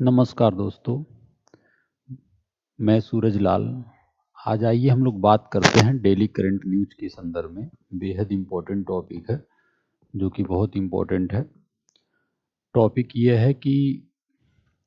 नमस्कार दोस्तों, मैं सूरज लाल। आज आइए हम लोग बात करते हैं डेली करंट न्यूज के संदर्भ में। बेहद इम्पोर्टेंट टॉपिक है, जो कि बहुत इम्पोर्टेंट है। टॉपिक ये है कि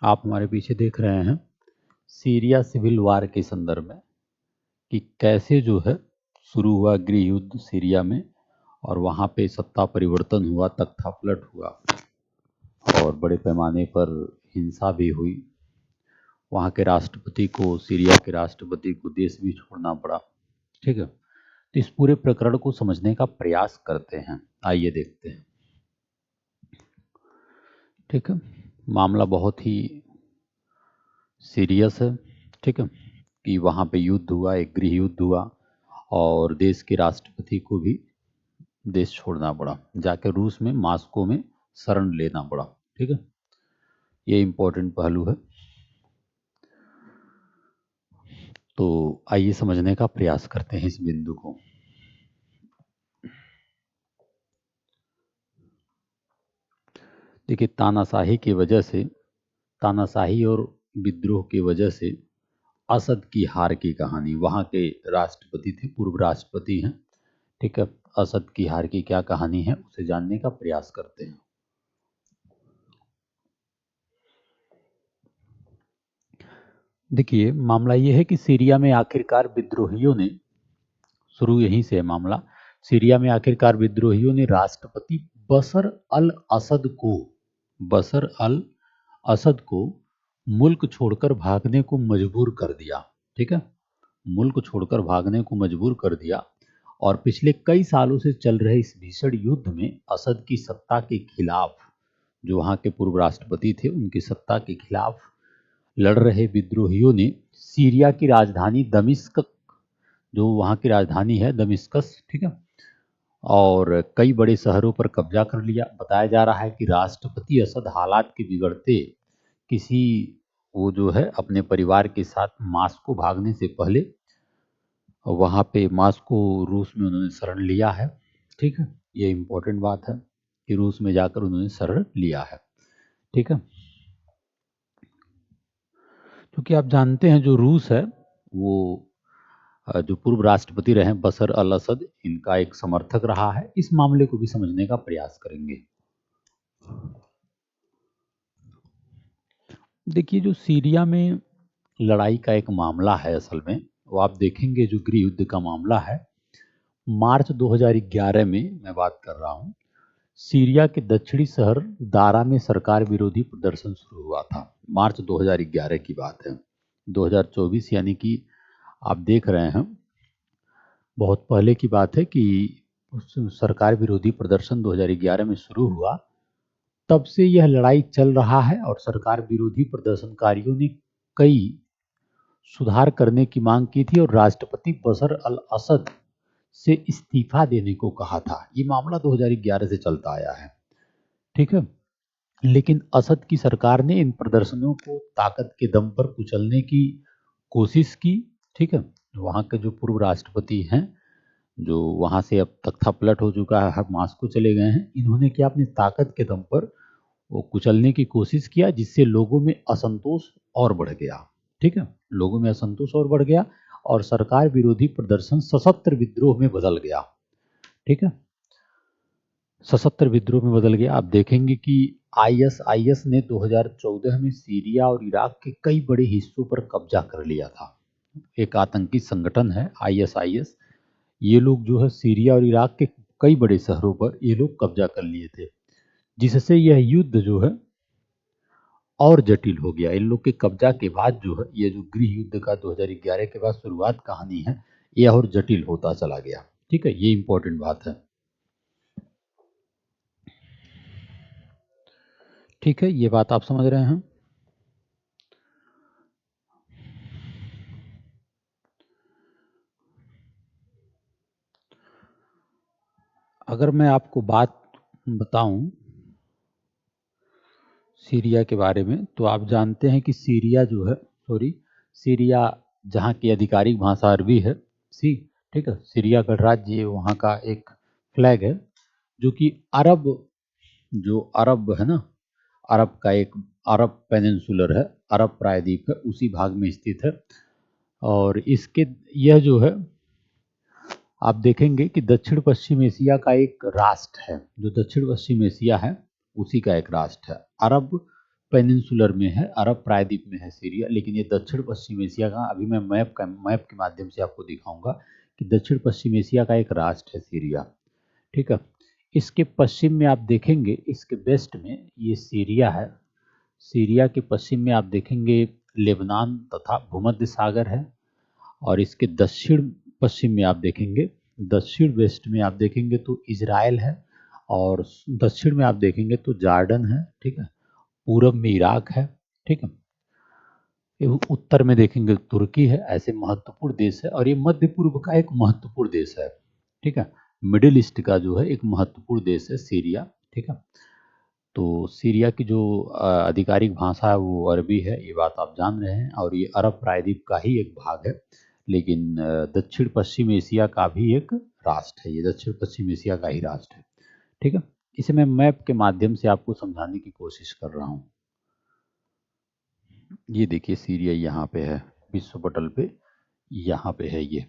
आप हमारे पीछे देख रहे हैं सीरिया सिविल वार के संदर्भ में, कि कैसे जो है शुरू हुआ गृह युद्ध सीरिया में, और वहाँ पे सत्ता परिवर्तन हुआ, तख्तापलट हुआ, और बड़े पैमाने पर हिंसा भी हुई। वहाँ के राष्ट्रपति को, सीरिया के राष्ट्रपति को देश भी छोड़ना पड़ा। ठीक है, तो इस पूरे प्रकरण को समझने का प्रयास करते हैं। आइए देखते हैं। ठीक है, मामला बहुत ही सीरियस है। ठीक है, कि वहाँ पे युद्ध हुआ, एक गृह युद्ध हुआ, और देश के राष्ट्रपति को भी देश छोड़ना पड़ा, जाकर रूस में मॉस्को में शरण लेना पड़ा। ठीक है, ये इम्पोर्टेंट पहलू है। तो आइए समझने का प्रयास करते हैं इस बिंदु को। देखिए, तानाशाही और विद्रोह की वजह से असद की हार की कहानी, वहाँ के राष्ट्रपति थे, पूर्व राष्ट्रपति हैं। ठीक है, असद की हार की क्या कहानी है, उसे जानने का प्रयास करते हैं। देखिए, मामला ये है कि सीरिया में आखिरकार विद्रोहियों ने, शुरू यहीं से है मामला, सीरिया में आखिरकार विद्रोहियों ने राष्ट्रपति बशर अल असद को मुल्क छोड़कर भागने को मजबूर कर दिया। ठीक है, मुल्क छोड़कर भागने को मजबूर कर दिया, और पिछले कई सालों से चल रहे इस भीषण युद्ध में असद की सत्ता के खिलाफ, जो वहाँ के पूर्व राष्ट्रपति थे, उनकी सत्ता के खिलाफ लड़ रहे विद्रोहियों ने सीरिया की राजधानी दमिश्क, जो वहाँ की राजधानी है दमिश्कस, ठीक है, और कई बड़े शहरों पर कब्जा कर लिया। बताया जा रहा है कि राष्ट्रपति असद हालात के बिगड़ते किसी, वो जो है अपने परिवार के साथ मॉस्को भागने से पहले वहाँ पे मॉस्को, रूस में उन्होंने शरण लिया है। ठीक है, ये इम्पोर्टेंट बात है कि रूस में जाकर उन्होंने शरण लिया है। ठीक है, क्योंकि आप जानते हैं जो रूस है वो जो पूर्व राष्ट्रपति रहे बशर अल असद, इनका एक समर्थक रहा है। इस मामले को भी समझने का प्रयास करेंगे। देखिए, जो सीरिया में लड़ाई का एक मामला है, असल में वो आप देखेंगे, जो गृह युद्ध का मामला है, मार्च 2011 में मैं बात कर रहा हूँ। सीरिया के दक्षिणी शहर दारा में सरकार विरोधी प्रदर्शन शुरू हुआ था। मार्च 2011 की बात है। 2024 यानी कि आप देख रहे हैं, बहुत पहले की बात है कि उस सरकार विरोधी प्रदर्शन 2011 में शुरू हुआ। तब से यह लड़ाई चल रहा है, और सरकार विरोधी प्रदर्शनकारियों ने कई सुधार करने की मांग की थी, और राष्ट्रपति बशर अल असद से इस्तीफा देने को कहा था। ये मामला 2011 से चलता आया है। ठीक है, लेकिन असद की सरकार ने इन प्रदर्शनों को ताकत के दम पर कुचलने की कोशिश की। ठीक है, वहाँ के जो पूर्व राष्ट्रपति हैं, जो वहाँ से अब तख्तापलट हो चुका है, मॉस्को चले गए हैं, इन्होंने क्या अपनी ताकत के दम पर वो कुचलने की कोशिश किया, जिससे लोगों में असंतोष और बढ़ गया। ठीक है, लोगों में असंतोष और बढ़ गया, और सरकार विरोधी प्रदर्शन सशस्त्र विद्रोह में बदल गया। ठीक है, सशस्त्र विद्रोह में बदल गया। आप देखेंगे कि आईएस ने 2014 में सीरिया और इराक के कई बड़े हिस्सों पर कब्जा कर लिया था। एक आतंकी संगठन है आईएस। ये लोग जो है सीरिया और इराक के कई बड़े शहरों पर ये लोग कब्जा कर लिए थे, जिससे यह युद्ध जो है और जटिल हो गया। इन लोग के कब्जा के बाद जो है ये जो गृह युद्ध का 2011 के बाद शुरुआत कहानी है, यह और जटिल होता चला गया। ठीक है, ये इंपॉर्टेंट बात है। ठीक है, ये बात आप समझ रहे हैं। अगर मैं आपको बात बताऊं सीरिया के बारे में, तो आप जानते हैं कि सीरिया जो है, सीरिया, जहाँ की आधिकारिक भाषा अरबी है, ठीक है, सीरिया गणराज्य ये वहाँ का एक फ्लैग है, जो कि अरब, जो अरब है ना, अरब का एक अरब पेनिनसुलर है, अरब प्रायद्वीप है, उसी भाग में स्थित है। और इसके यह जो है आप देखेंगे कि दक्षिण पश्चिम एशिया का एक राष्ट्र है, जो दक्षिण पश्चिम एशिया है उसी का एक राष्ट्र है। अरब पेनिनसुलर में है, अरब प्रायद्वीप में है सीरिया, लेकिन ये दक्षिण पश्चिम एशिया का, अभी मैं मैप के माध्यम से आपको दिखाऊंगा कि दक्षिण पश्चिम एशिया का एक राष्ट्र है सीरिया। ठीक है, इसके पश्चिम में आप देखेंगे, इसके वेस्ट में ये सीरिया है, सीरिया के पश्चिम में आप देखेंगे लेबनान तथा भूमध्य सागर है, और इसके दक्षिण पश्चिम में आप देखेंगे, दक्षिण वेस्ट में आप देखेंगे तो इजराइल है, और दक्षिण में आप देखेंगे तो जॉर्डन है। ठीक है, पूरब में इराक है। ठीक है, उत्तर में देखेंगे तुर्की है। ऐसे महत्वपूर्ण देश है, और ये मध्य पूर्व का एक महत्वपूर्ण देश है। ठीक है, मिडिल ईस्ट का जो है एक महत्वपूर्ण देश है सीरिया। ठीक है, तो सीरिया की जो आधिकारिक भाषा है वो अरबी है, ये बात आप जान रहे हैं, और ये अरब प्रायद्वीप का ही एक भाग है, लेकिन दक्षिण पश्चिम एशिया का भी एक राष्ट्र है, ये दक्षिण पश्चिम एशिया का ही राष्ट्र है। ठीक है, इसे मैं मैप के माध्यम से आपको समझाने की कोशिश कर रहा हूँ। ये देखिए सीरिया यहाँ पे है, विश्व पटल पे यहाँ पे है ये।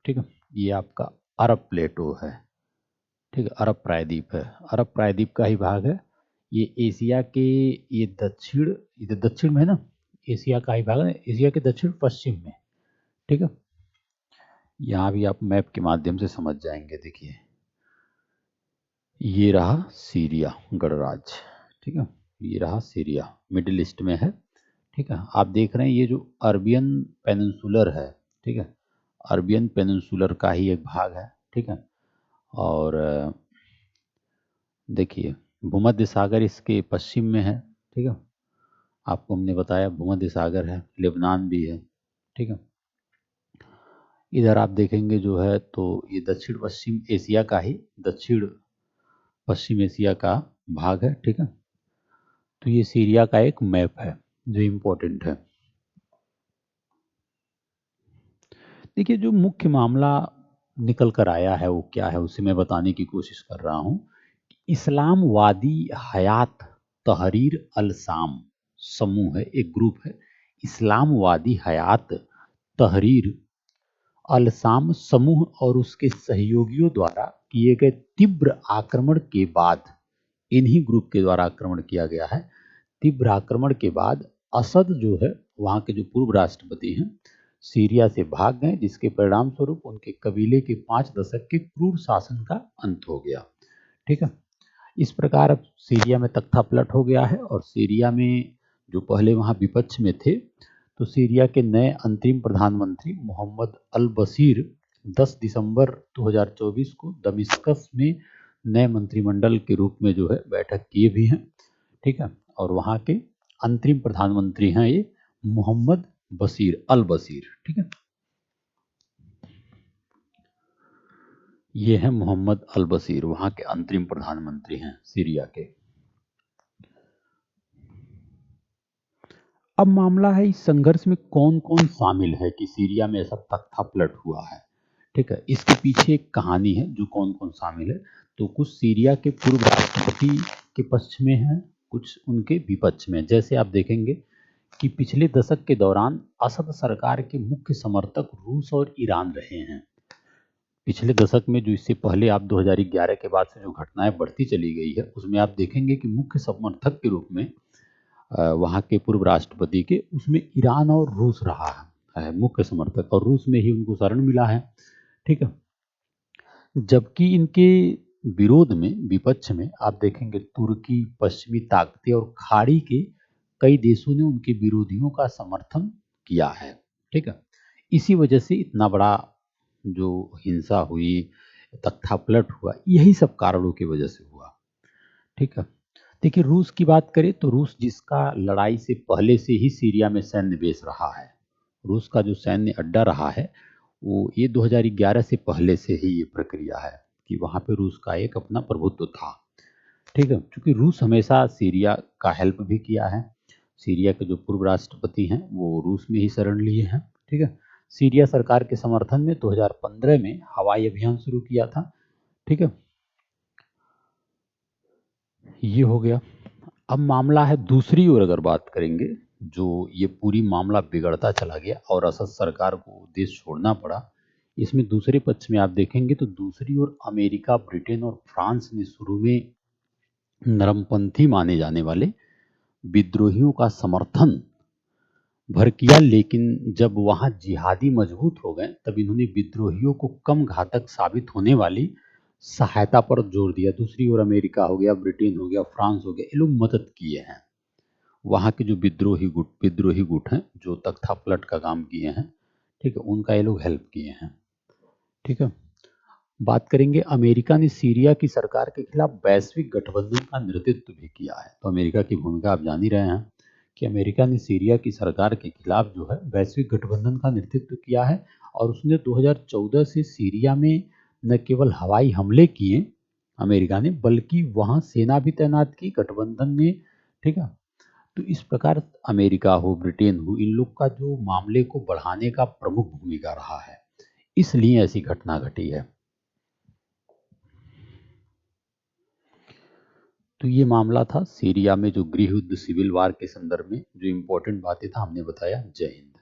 ठीक है, ये आपका अरब प्लेटो है। ठीक है, अरब प्रायद्वीप है, अरब प्रायद्वीप का ही भाग है। ये एशिया के, ये दक्षिण, इधर दक्षिण में है ना, एशिया का ही भाग है, एशिया के दक्षिण पश्चिम में। ठीक है, यहाँ भी आप मैप के माध्यम से समझ जाएंगे। देखिए ये रहा सीरिया गणराज्य। ठीक है, ये रहा सीरिया, मिडिल ईस्ट में है। ठीक है, आप देख रहे हैं ये जो अरबियन पेनिनसुलर है, ठीक है, अरबियन पेनिनसुलर का ही एक भाग है। ठीक है, और देखिए भूमध्य सागर इसके पश्चिम में है। ठीक है, आपको हमने बताया भूमध्य सागर है, लेबनान भी है। ठीक है, इधर आप देखेंगे जो है तो ये दक्षिण पश्चिम एशिया का ही, दक्षिण पश्चिम एशिया का भाग है। ठीक है, तो ये सीरिया का एक मैप है जो इम्पोर्टेंट है। देखिए जो मुख्य मामला निकल कर आया है वो क्या है, उसे मैं बताने की कोशिश कर रहा हूँ। इस्लामवादी हयात तहरीर अल शाम समूह है, एक ग्रुप है, इस्लामवादी हयात तहरीर अल शाम समूह और उसके सहयोगियों द्वारा किए गए तीव्र आक्रमण के बाद, इन्हीं ग्रुप के द्वारा आक्रमण किया गया है। तीव्र आक्रमण के बाद असद जो है, वहाँ के जो पूर्व राष्ट्रपति हैं, सीरिया से भाग गए, जिसके परिणाम स्वरूप उनके कबीले के 5 दशक के क्रूर शासन का अंत हो गया। ठीक है, इस प्रकार अब सीरिया में तख्ता पलट हो गया है, और सीरिया में जो पहले वहाँ विपक्ष में थे, तो सीरिया के नए अंतरिम प्रधानमंत्री मोहम्मद अल बशीर 10 दिसंबर 2024 को दमिश्कस में नए मंत्रिमंडल के रूप में जो है बैठक किए भी हैं। ठीक है, और वहाँ के अंतरिम प्रधानमंत्री हैं ये मोहम्मद बशीर अल बशीर। ठीक है, ये हैं मोहम्मद अल बशीर, वहाँ के अंतरिम प्रधानमंत्री हैं सीरिया के। अब मामला है इस संघर्ष में कौन कौन शामिल है कि सीरिया में ऐसा तख्तापलट हुआ है। ठीक है, इसके पीछे एक कहानी है जो कौन कौन शामिल है। तो कुछ सीरिया के पूर्व राष्ट्रपति के पक्ष में है, कुछ उनके विपक्ष में। जैसे आप देखेंगे कि पिछले दशक के दौरान असद सरकार के मुख्य समर्थक रूस और ईरान रहे हैं। पिछले दशक में, जो इससे पहले आप 2011 के बाद से जो घटनाएं बढ़ती चली गई है, उसमें आप देखेंगे कि मुख्य समर्थक के रूप में वहाँ के पूर्व राष्ट्रपति के, उसमें ईरान और रूस रहा है मुख्य समर्थक, और रूस में ही उनको शरण मिला है। ठीक है, जबकि इनके विरोध में, विपक्ष में आप देखेंगे तुर्की, पश्चिमी ताकतें और खाड़ी के कई देशों ने उनके विरोधियों का समर्थन किया है। ठीक है, इसी वजह से इतना बड़ा जो हिंसा हुई, तख्तापलट हुआ, यही सब कारणों की वजह से हुआ। ठीक है, देखिए रूस की बात करें तो रूस, जिसका लड़ाई से पहले से ही सीरिया में सैन्य बेस रहा है, रूस का जो सैन्य अड्डा रहा है, वो ये 2011 से पहले से ही ये प्रक्रिया है कि वहाँ पे रूस का एक अपना प्रभुत्व था। ठीक है, क्योंकि रूस हमेशा सीरिया का हेल्प भी किया है। सीरिया के जो पूर्व राष्ट्रपति हैं वो रूस में ही शरण लिए हैं। ठीक है, सीरिया सरकार के समर्थन में 2015 में हवाई अभियान शुरू किया था। ठीक है, ये हो गया। अब मामला है दूसरी ओर, अगर बात करेंगे, जो ये पूरी मामला बिगड़ता चला गया और असद सरकार को देश छोड़ना पड़ा। इसमें दूसरे पक्ष में आप देखेंगे तो दूसरी ओर अमेरिका, ब्रिटेन और फ्रांस ने शुरू में नरमपंथी माने जाने वाले विद्रोहियों का समर्थन भर किया, लेकिन जब वहां जिहादी मजबूत हो गए तब इन्होंने विद्रोहियों को कम घातक साबित होने वाली सहायता पर जोर दिया। दूसरी ओर अमेरिका हो गया, ब्रिटेन हो गया, फ्रांस हो गया, ये लोग मदद किए हैं। वहाँ के जो विद्रोही गुट हैं, जो तख्तापलट का काम किए हैं, ठीक है, उनका ये लोग हेल्प किए हैं। ठीक है। बात करेंगे, अमेरिका ने सीरिया की सरकार के खिलाफ वैश्विक गठबंधन का नेतृत्व भी किया है। तो अमेरिका की भूमिका आप जान ही रहे हैं कि अमेरिका ने सीरिया की सरकार के खिलाफ जो है वैश्विक गठबंधन का नेतृत्व किया है, और उसने 2014 से सीरिया में न केवल हवाई हमले किए अमेरिका ने, बल्कि वहाँ सेना भी तैनात की गठबंधन ने। ठीक है। तो इस प्रकार अमेरिका हो, ब्रिटेन हो, इन लोग का जो मामले को बढ़ाने का प्रमुख भूमिका रहा है, इसलिए ऐसी घटना घटी है। तो ये मामला था सीरिया में जो गृह युद्ध, सिविल वार के संदर्भ में जो इम्पोर्टेंट बातें था हमने बताया। जय हिंद।